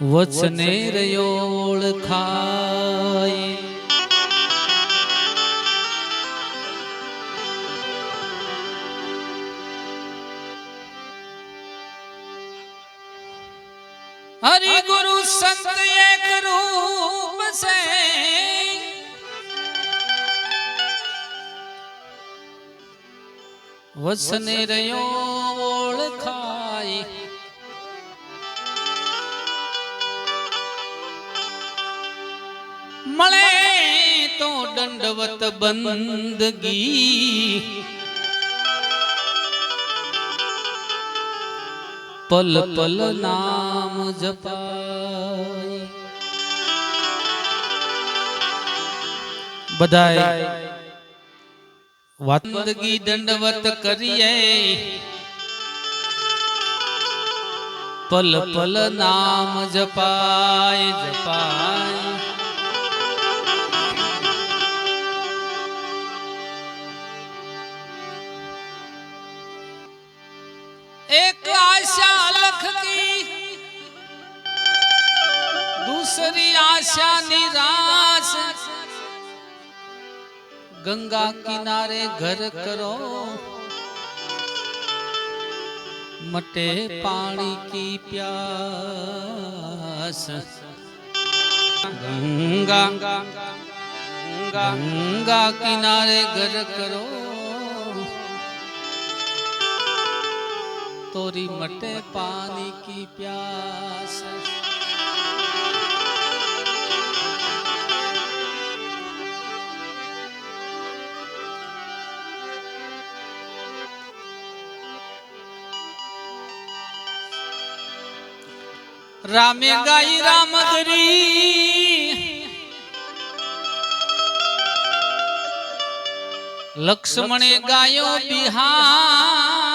વચને રહ્યો ઓળખાય હરિ ગુરુ સંત એક રૂપ સે વચને રહ્યો ઓળખાય મળે તો દંડવત બંદગી પલ પલ નામ જપાય બધાય વંદગી દંડવત કરીએ પલ પલ નામ જપાય જપાય एक आशा लख की दूसरी आशा निराश गंगा किनारे घर करो मटे पानी की प्यास गंगा गंगा किनारे घर करो तोरी मटे पानी की प्यास रामे गाई रामगरी लक्ष्मणे गायो बिहाग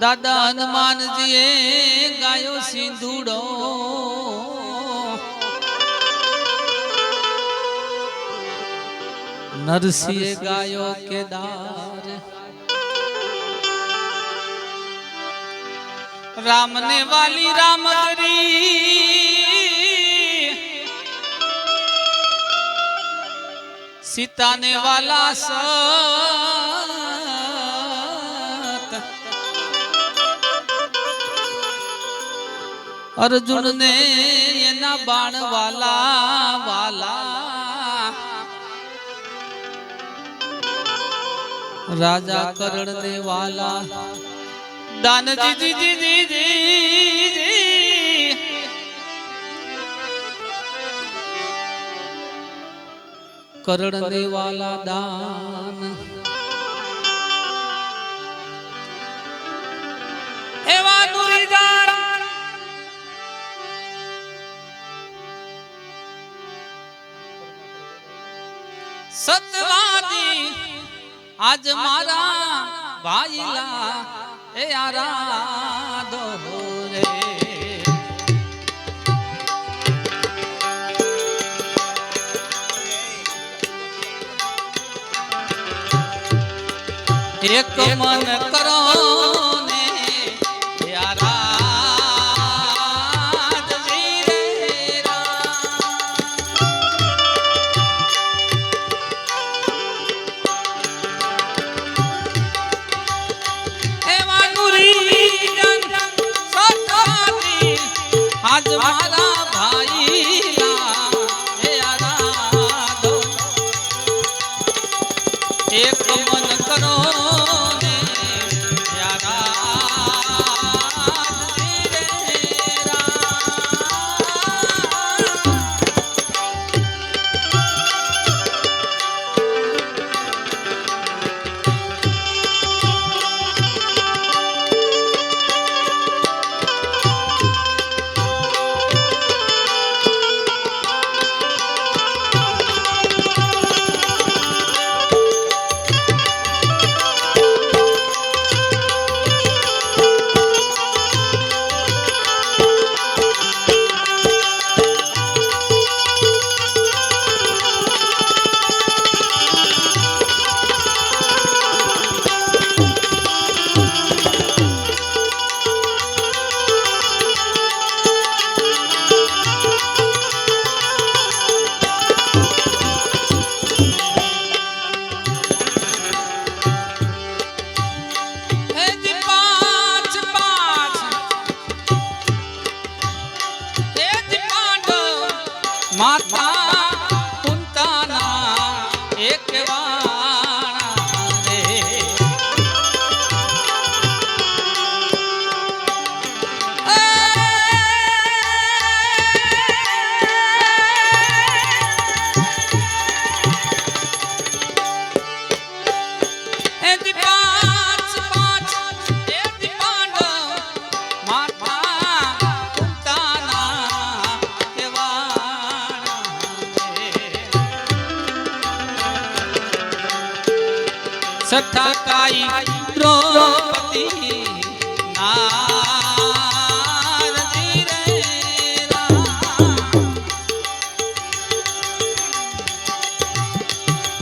दादा हनुमान जी गायो सिंधुड़ो नरसिंह गायो केदार राम ने वाली रामगरी सीता ने वाला सत अर्जुन ने एना बाण वाला वाला राजा करण ने वाला दान जी जी जी जी जी जी करण ने वाला दान एवा नुरीदार सतवादी आज मारा भाईला ए आराधो रे एक मन करो ने ए आराध जी रे आज मारा भाई एक मन करो ने सठा काई द्रौपदी नारजी रे राम।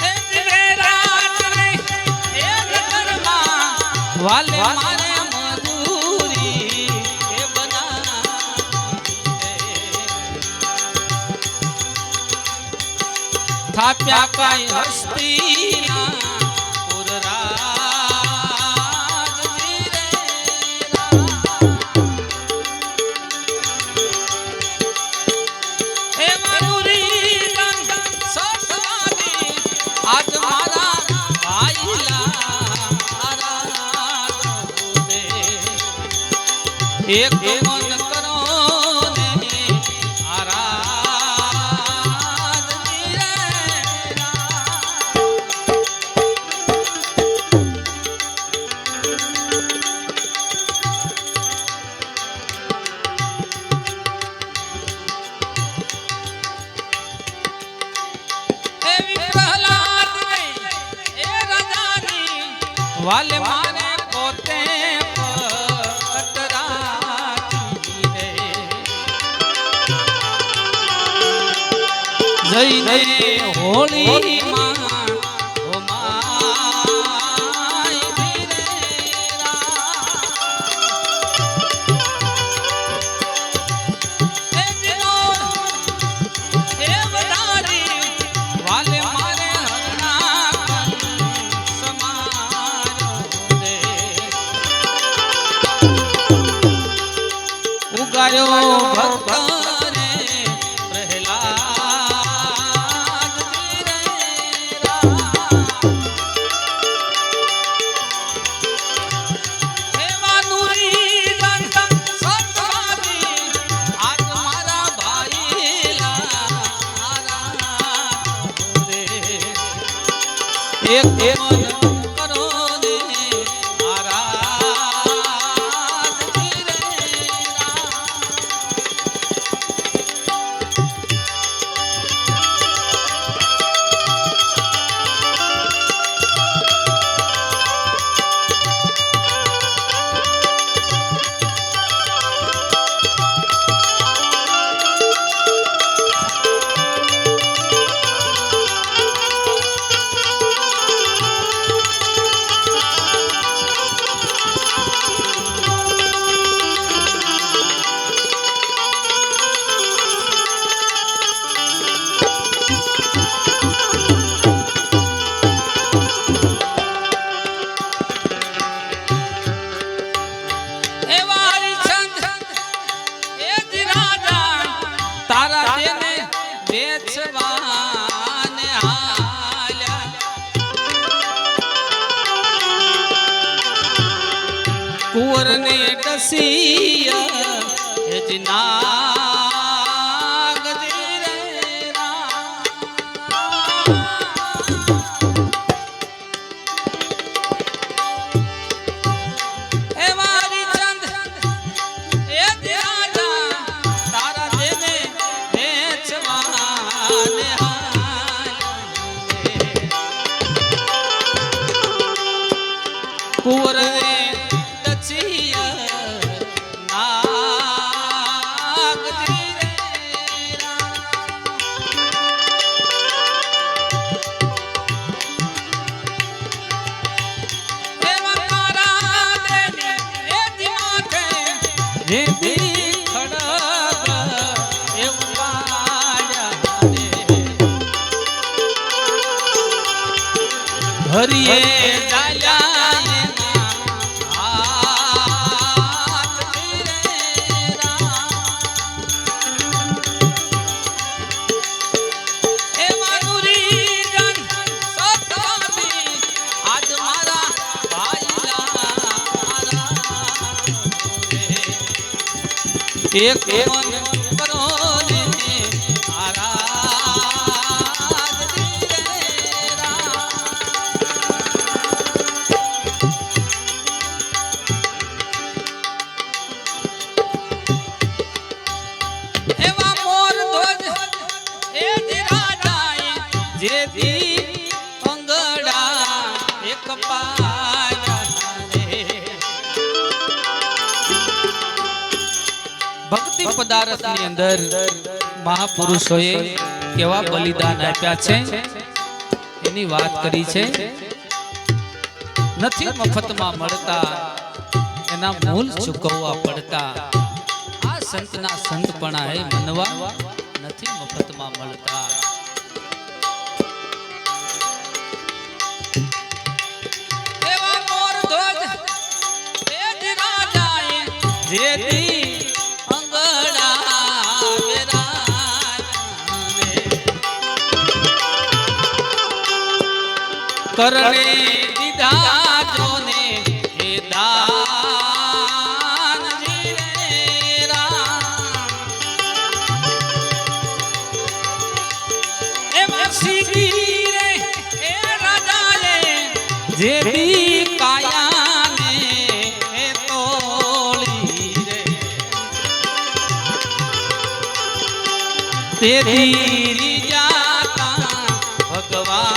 हे दिवे रात रे हे नगरमा वाले मारे मधुरी हे बना थाप्या काई हस्ती आज मारा भाईला एक मन करो ने आराध वाले मारे पोते कटराती रे जईने होली मां ओ माई रे हे दिनो हे वडारी वाले मारे हरना उगायो भक्त रे प्रहलाद रे राम। हे मानुरी जनता सतवादी आज मारा भाईला आराध रे एक मन करो ने कुंवर ने डसिया नाग रे राम। हे मारी चंद हे राजा तारा देने बेचवाने कुंवर ने हरिये जाया एक मन करो ने आराध रे राम। एवा मोर ध्वज ए राजाए जे दी अंगड़ा एक पा અપદારસની અંદર મહાપુરુષોએ કેવા બલિદાન આપ્યા છે એની વાત કરી છે. નથી મફતમાં મળતા, એના મૂલ ચૂકવવા પડતા. આ સંતના સંતપણા હે મનવા, નથી મફતમાં મળતા. એવા મોર ધ્વજ તેજ રાજાએ જેથી અંગડા વેરાને કરણે દીધા જોને એ દાન જીરા. એમાં સીધી રે એ રાજાએ જેથી કાયાને એ તોળી રે તેથી જાતા ભગવાન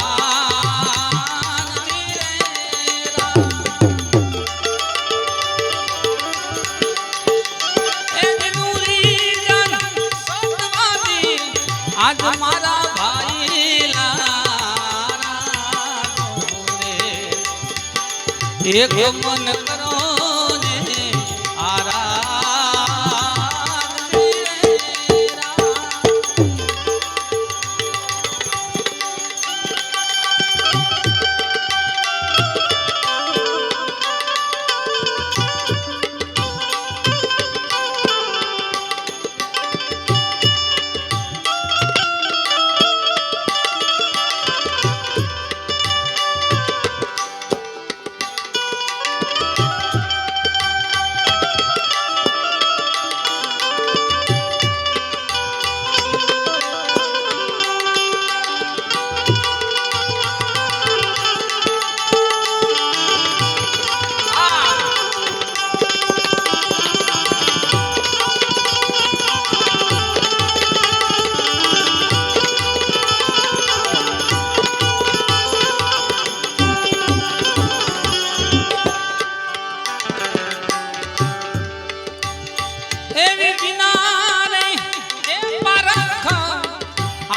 આજ મારા ભાઈ એક મન કરો ને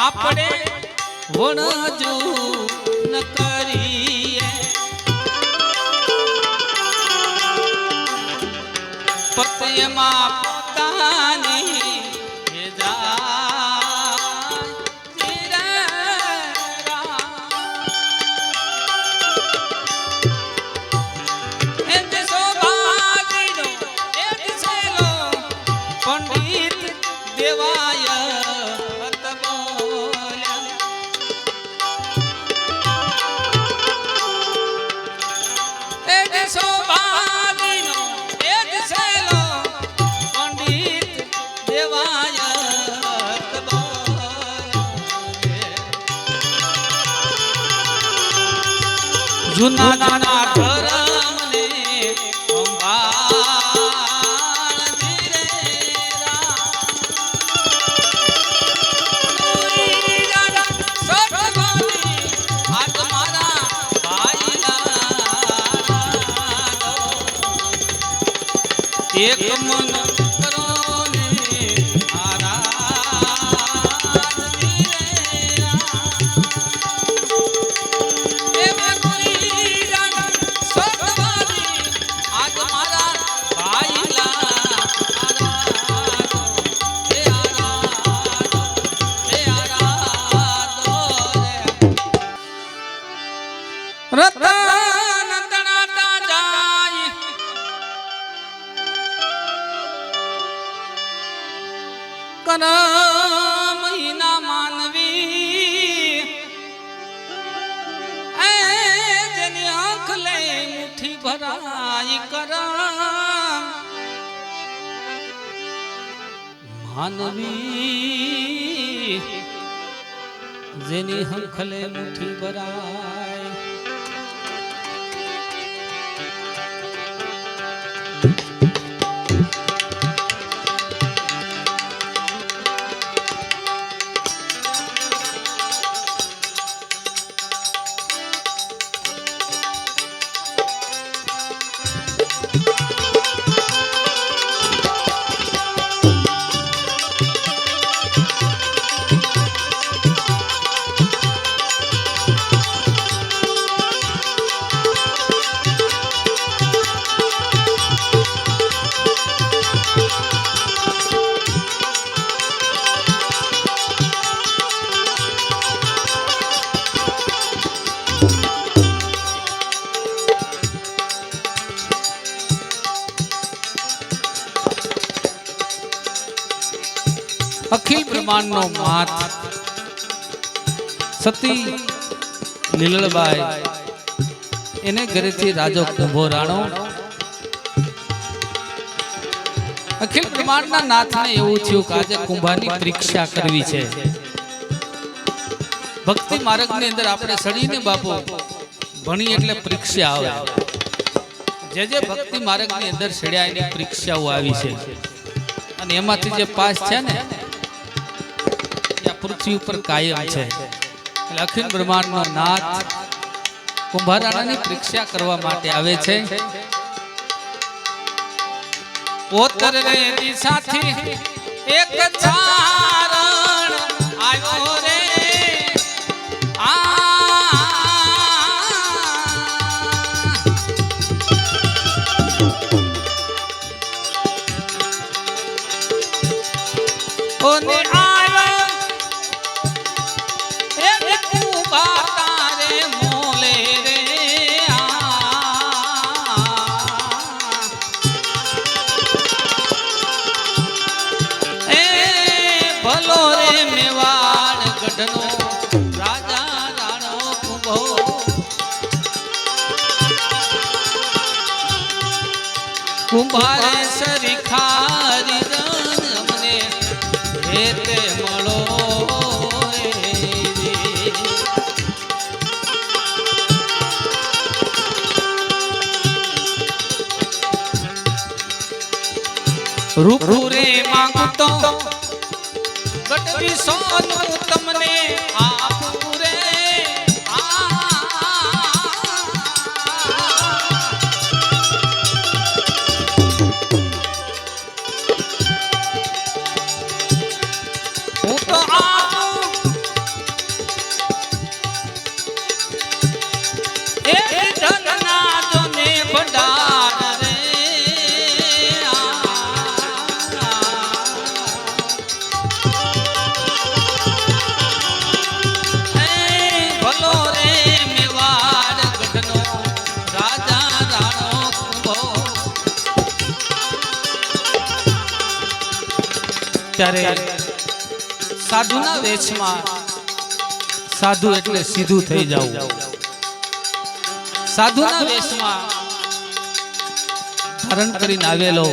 આપણે વણજુ ન કરીએ. પત્યમાં પોતાની એ પંડિત દેવાય જૂના નાના ધરમને સંભાળજી રે આજ મારા ભાઈ એક મન કરો ને રતન તણાતા જાય કર મહિના માનવી એ જેની આંખ લે મુઠ્ઠી ભરાઈ કર માનવી જેની આંખ લે મુઠ્ઠી ભરાય. અખિલ બ્રહ્માંડનો માથ સતી લીલળબાઈ એને ઘરેથી રાજો કુંભો રાણો અખિલ બ્રહ્માંડના નાથને એવું થયું કે આજે કુંભાની પરીક્ષા કરવી છે. ભક્તિ માર્ગની અંદર આપણે સડીને બાપુ ભણી એટલે પરીક્ષા આવે. જે ભક્તિ માર્ગની અંદર સડ્યા એની પરીક્ષાઓ આવી છે અને એમાંથી જે પાસ છે ને પૃથ્વી ઉપર કાયમ છે. એટલે અખિલ બ્રહ્માંડનો નાથ કુંભારાણાની પરીક્ષા કરવા માટે આવે છે. પોતર રે દિશાથી એક ચારણ આવ્યો રે ઓને કુંભારે સરીખારી અમને હેતે મળો રૂપુરે માંગતો ગઢવી સોનું તમને આપું રે ત્યારે સાધુના વેશમાં સાધુ એટલે સીધું થઈ જવું. સાધુના વેશમાં ધારણ કરીને આવેલો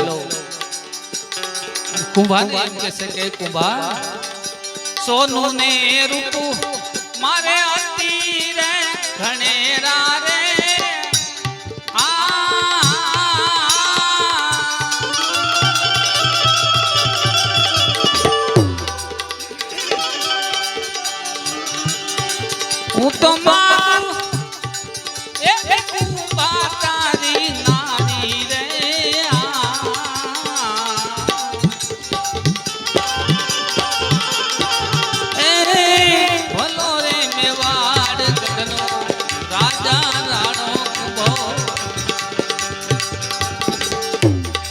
કુંભારને એમ કહેશે કે કુંભાર સોનું ને રૂપું મારે અતિ રે ઘણેરા રે હું તો મારું એક કુંભા તારી નાની રે ભલો રે મેવાડ ગઢનો રાજા રાણો કુંભો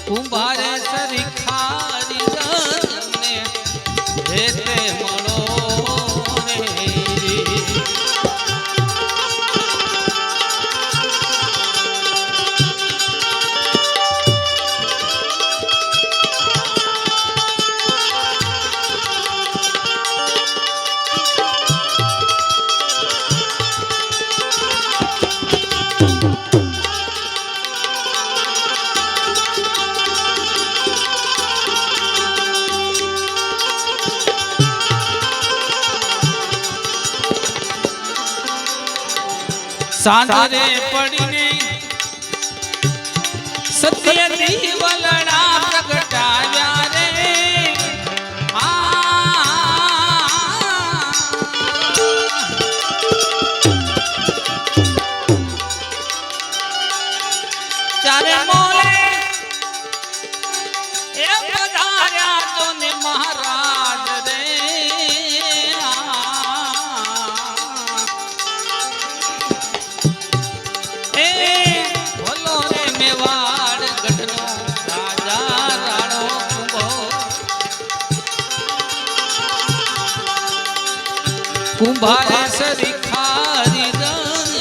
કુંભારે સરીખારી ને હેતે મળો સાંજરે પડીને સત્યની વલણા પ્રગટાવ્યા રે ચારે મોલે એ પધાર્યા તો ને મહારાજ રે કુંભારે સરીખારી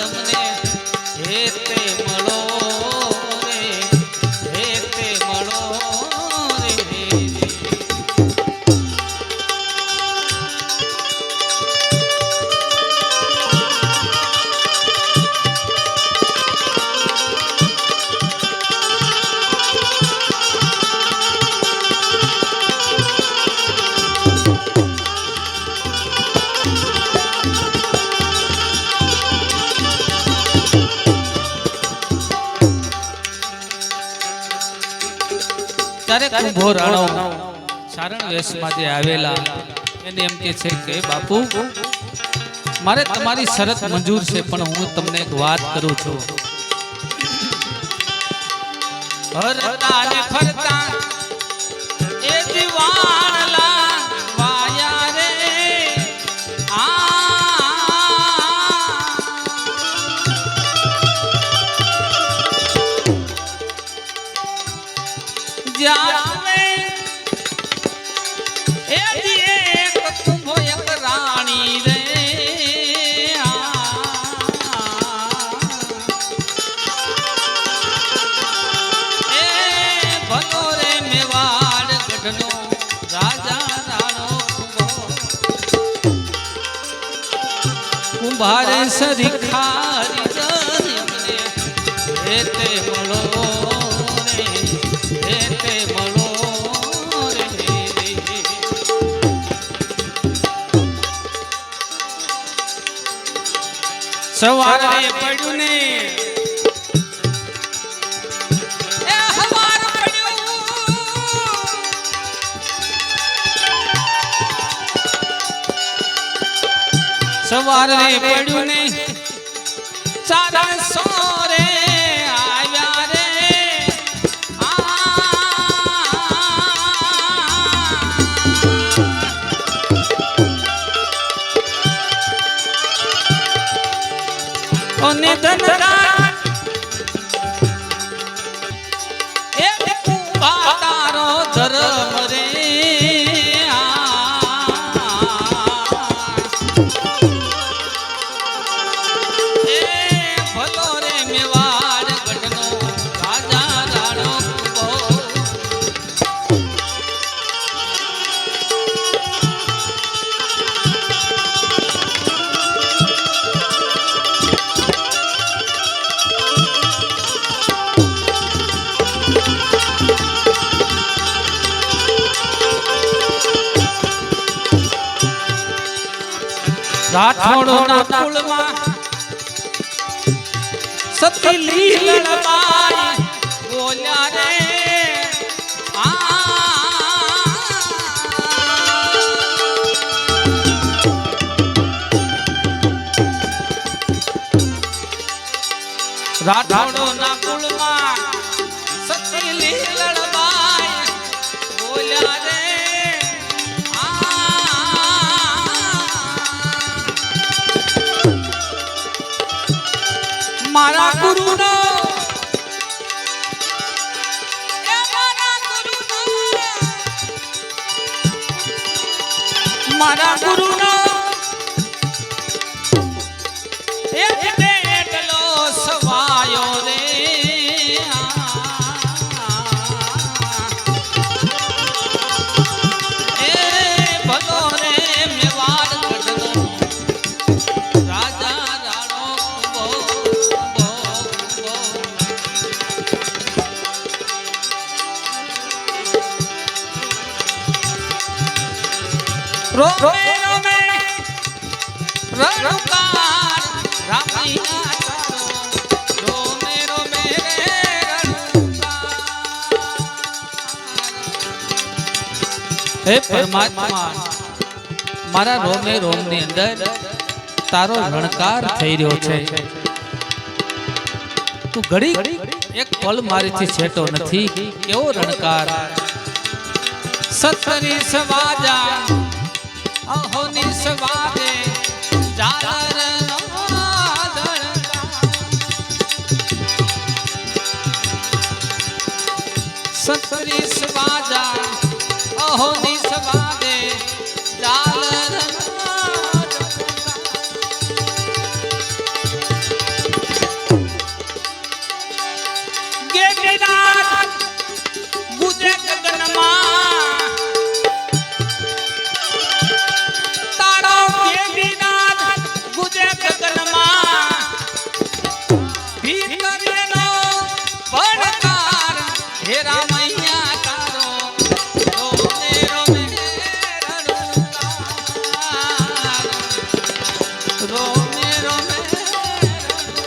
અમને હેતે મળો રે હેતે મળો રે ત્યારે કુંભો રાણો ચારણ વેશમાં જે આવેલા એને એમ કે છે કે બાપુ મારે તમારી શરત મંજૂર છે, પણ હું તમને એક વાત કરું છું. હરતા ને ફરતા એ જીવાણલા વાયા રે જ્યાં એ એક કુંભો એક રાણી રે કુંભારે સરીખારી દરિયમને હેતે મળો રે હેતે મળો રે. સવારે પડ્યું ને સવારે પડ્યું ને ચારણ સોરે આવ્યા રે અને ધનદાન એ કુંભા તારો ધર્મ રે રાઠોડોના કુળમાં સતી લીલણબાઈ બોલ્યા રે રાઠોડોના કુળમાં સતી લીલણબાઈ બોલ્યા રે મારા ગુરુનો મારા ગુરુનો એટલો સવાયો રે એ ભલો રે મેવાડ ગઢનો રાજા રાણો રોમે રોમે રણુકાર રામૈયા તારો રોમે રોમે રે રણુકાર. હે પરમાત્મા, મારા રોમે રોમ ની અંદર તારો રણકાર થઈ રહ્યો છે. તું ઘડી એક પલ મારીથી છેટો નથી. કેવો રણકાર! સત્તરી સવાજા અહોની સવાદે જાલર સત્તરી સવાજા અહોની સવાદે જાલર ગેગનાથ ગુજે ગગનમાં તારો ગેગનાથ ગુજે ગગનમાં ભીતરેનો પડકાર હે રામૈયા તારો રોમે રોમે રણુકાર રોમે રોમે રણુકાર.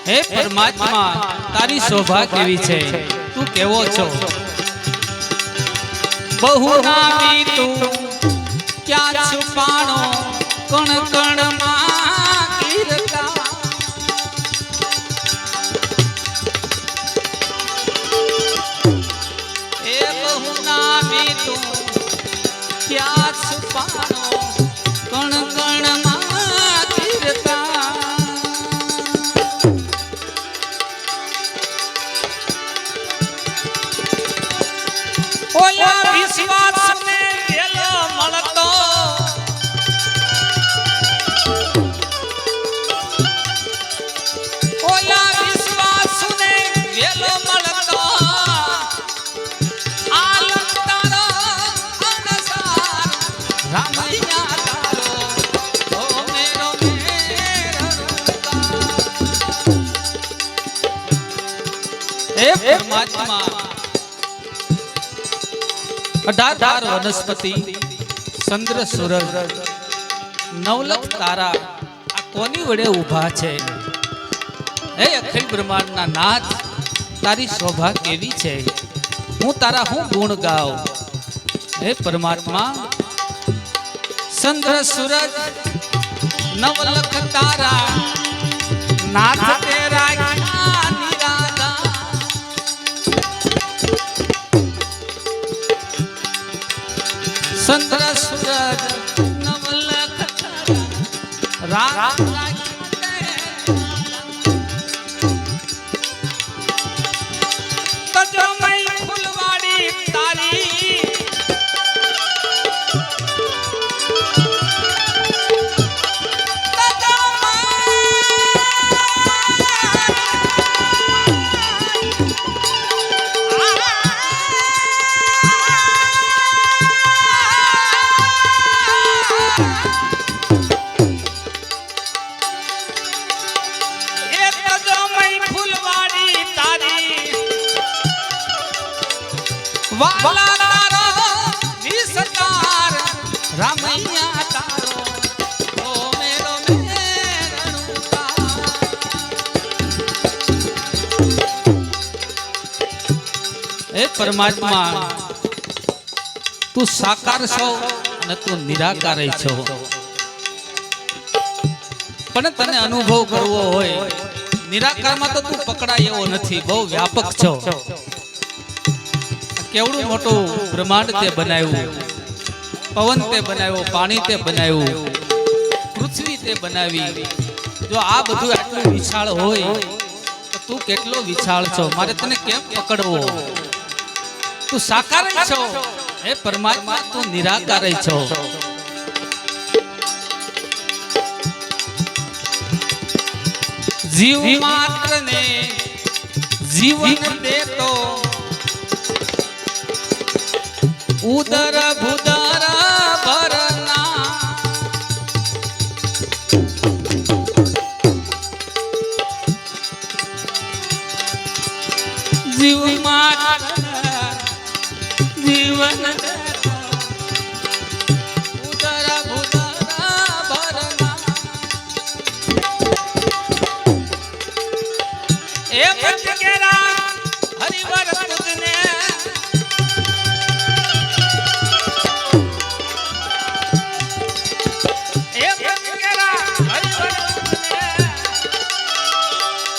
હે પરમાત્મા તારી શોભા કેવી છે તું કેવો છો બહુ નામી તું ક્યાં છુપાણો કણ કણ માં કીર્તા એ બહુ નામી તું ક્યાં છુપાણો કણ કણ માં કીર્તા ઓલા વિશ્વાસ ને વેલો મળતો ઓલા વિશ્વાસ ને વેલો મળતો આલમ તારો અનસાર રામૈયા તારો ઓ મેરો હે પરમાત્મા 18 વનસ્પતિ ચંદ્ર સૂરજ નવલખ તારા આ કોની વડે ઊભા છે હે અખિલ બ્રહ્માંડના નાથ તારી શોભા કેવી છે હું તારા હું ગુણ ગાઉં હે પરમાત્મા ચંદ્ર સૂરજ નવલખ તારા નાથ તેરા ચંદ્ર સૂરજ નવલખ રાત તજમઈ ફૂલવાડી તારી વાલા તારો વિસ્તાર રામૈયા તારો ઓ મેરો મેરણુકા હે પરમાત્મા તું સાકાર છો અને તું નિરાકાર છો પણ તને અનુભવ કરવો હોય નિરાકારમાં તો તું પકડાય એવો નથી બહુ વ્યાપક છો કેવડું મોટું બ્રહ્માંડ તે બનાવ્યું પવન તે બનાવ્યો પાણી તે બનાવ્યું પૃથ્વી તે બનાવી જો આ બધું આટલું વિશાળ હોય તો તું કેટલો વિશાળ છો મારે તને કેમ પકડવો તું સાકાર છો હે પરમાત્મા તું નિરાકાર છો જીવ માત્ર ને જીવન દેતો ઉદર ભુદર ભરના જીવમાં જીવન ઉદર ભુદર ભરના એ પંચકેરા હરિવર તુજને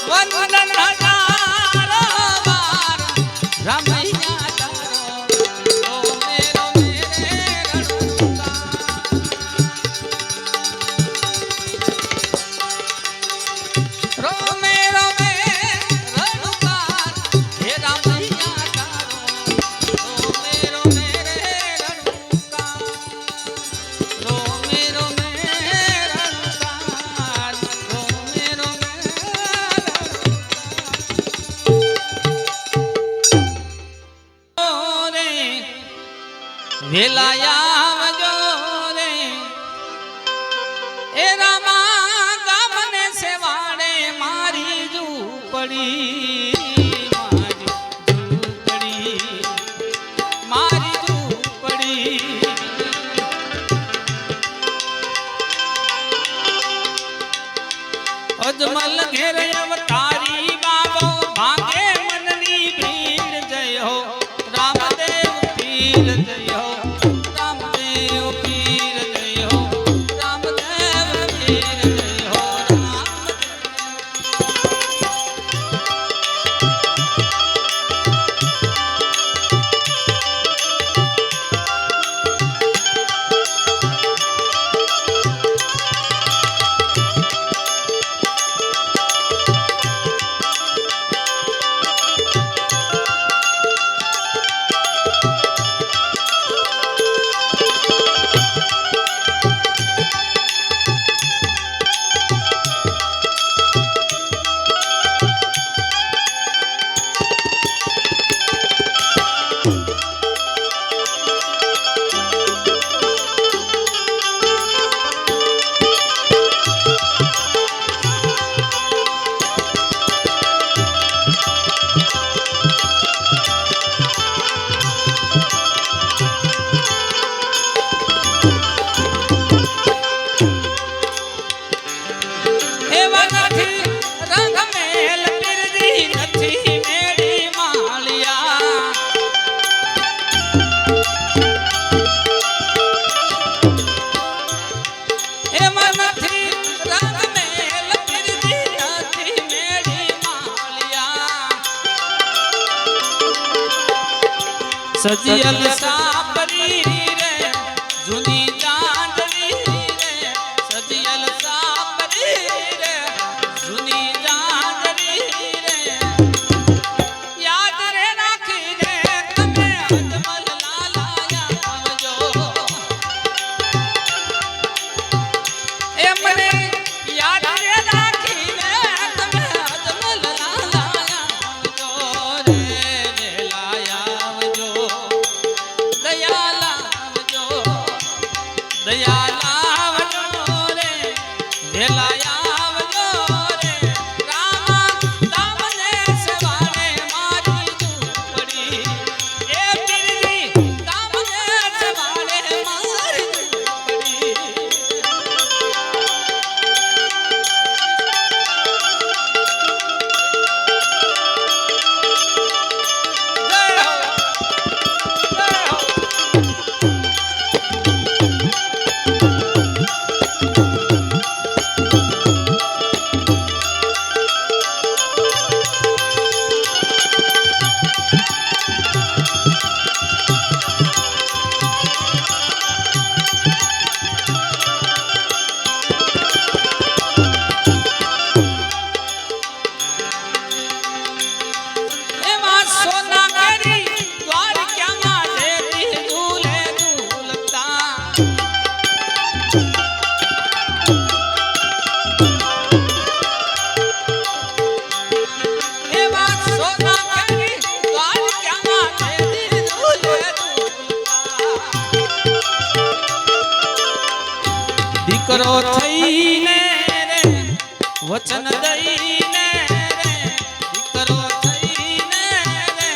વંદન હજારો વાર રામૈયા તારો ઓ મેરો મેરણુકા રો મેરો મેરણુકા હે રામૈયા તારો ઓ મેરો મેરણુકા રો મેરો વેલાયા આવજો રે એ રામા ગામને સેવાડે મારી ઝૂંપડી ઘેર અવતારી બાબો ભાગે મનની ભીડ જય હો રામદેવ પીર જય હો રામદેવ પીર જય હો રામદેવ પીર જય હો સજિયલ સાપરી રે જૂની ચાંદની રે સજિયલ સાપરી રે જૂની ચાંદની રે યાદ રે રાખીને તમે અજમલ લાલાયા આવજો એ મને યાદ રે રાખીને તમે અજમલ લાલાયા આવજો રે દીકરો થઈને રે વચન દઈને રે દીકરો થઈને રે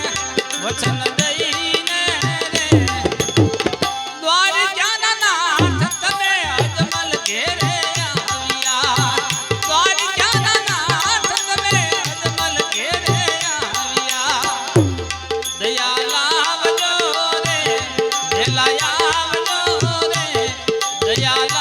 વચન દઈને રે દ્વાર જ્ઞાનનાથ તમે અજમલ ઘેરે આવ્યા દ્વાર જ્ઞાનનાથ તમે અજમલ ઘેરે આવ્યા દયા લાવજો રે વેલાયા આવજો રે દયા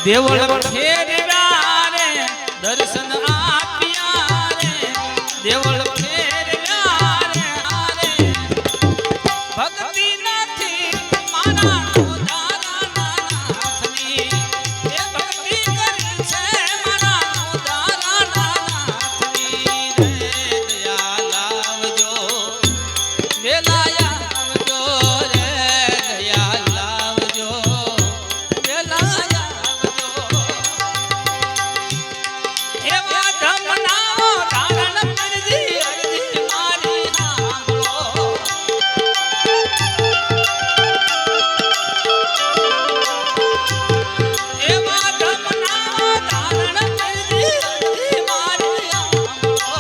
દેવળ ફેરવ્યા રે દર્શન આપ્યા રે દેવળ ફેરવ્યા રે ભક્તિ નથી મારા ઉદારા નાથની એ ભક્તિ કરી છે મારા ઉદારા નાથની રે દયા લાવજો વેલાયા આવજો રે દયા લાવજો વેલાયા આવજો એવા ધમનાઓ ધારણ કરજી અરજી મારી સાંભળો એવા ધમનાઓ ધારણ કરજી અરજી મારી સાંભળો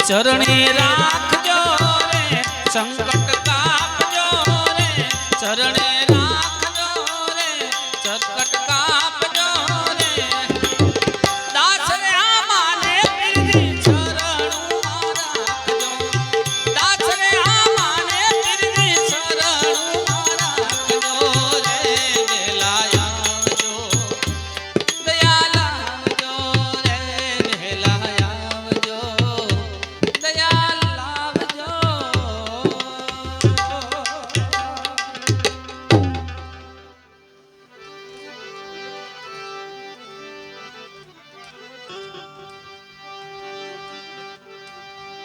ચરણે રાખજો રે સંકટ કાપજો રે ચરણે રાખજો રે સંકટ કાપજો રે દાસ રે આમાને પીરજી શરણું રાખજો દાસ રે આમાને પીરજી શરણું રાખજો રે વેલાયા આવજો દયા લાવજો રે વેલાયા આવજો દયા લાવજો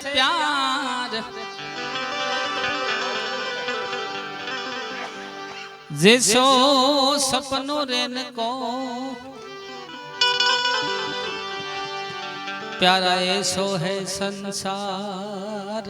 प्यार जैसो सपनों रेन को प्यारा ऐसो है संसार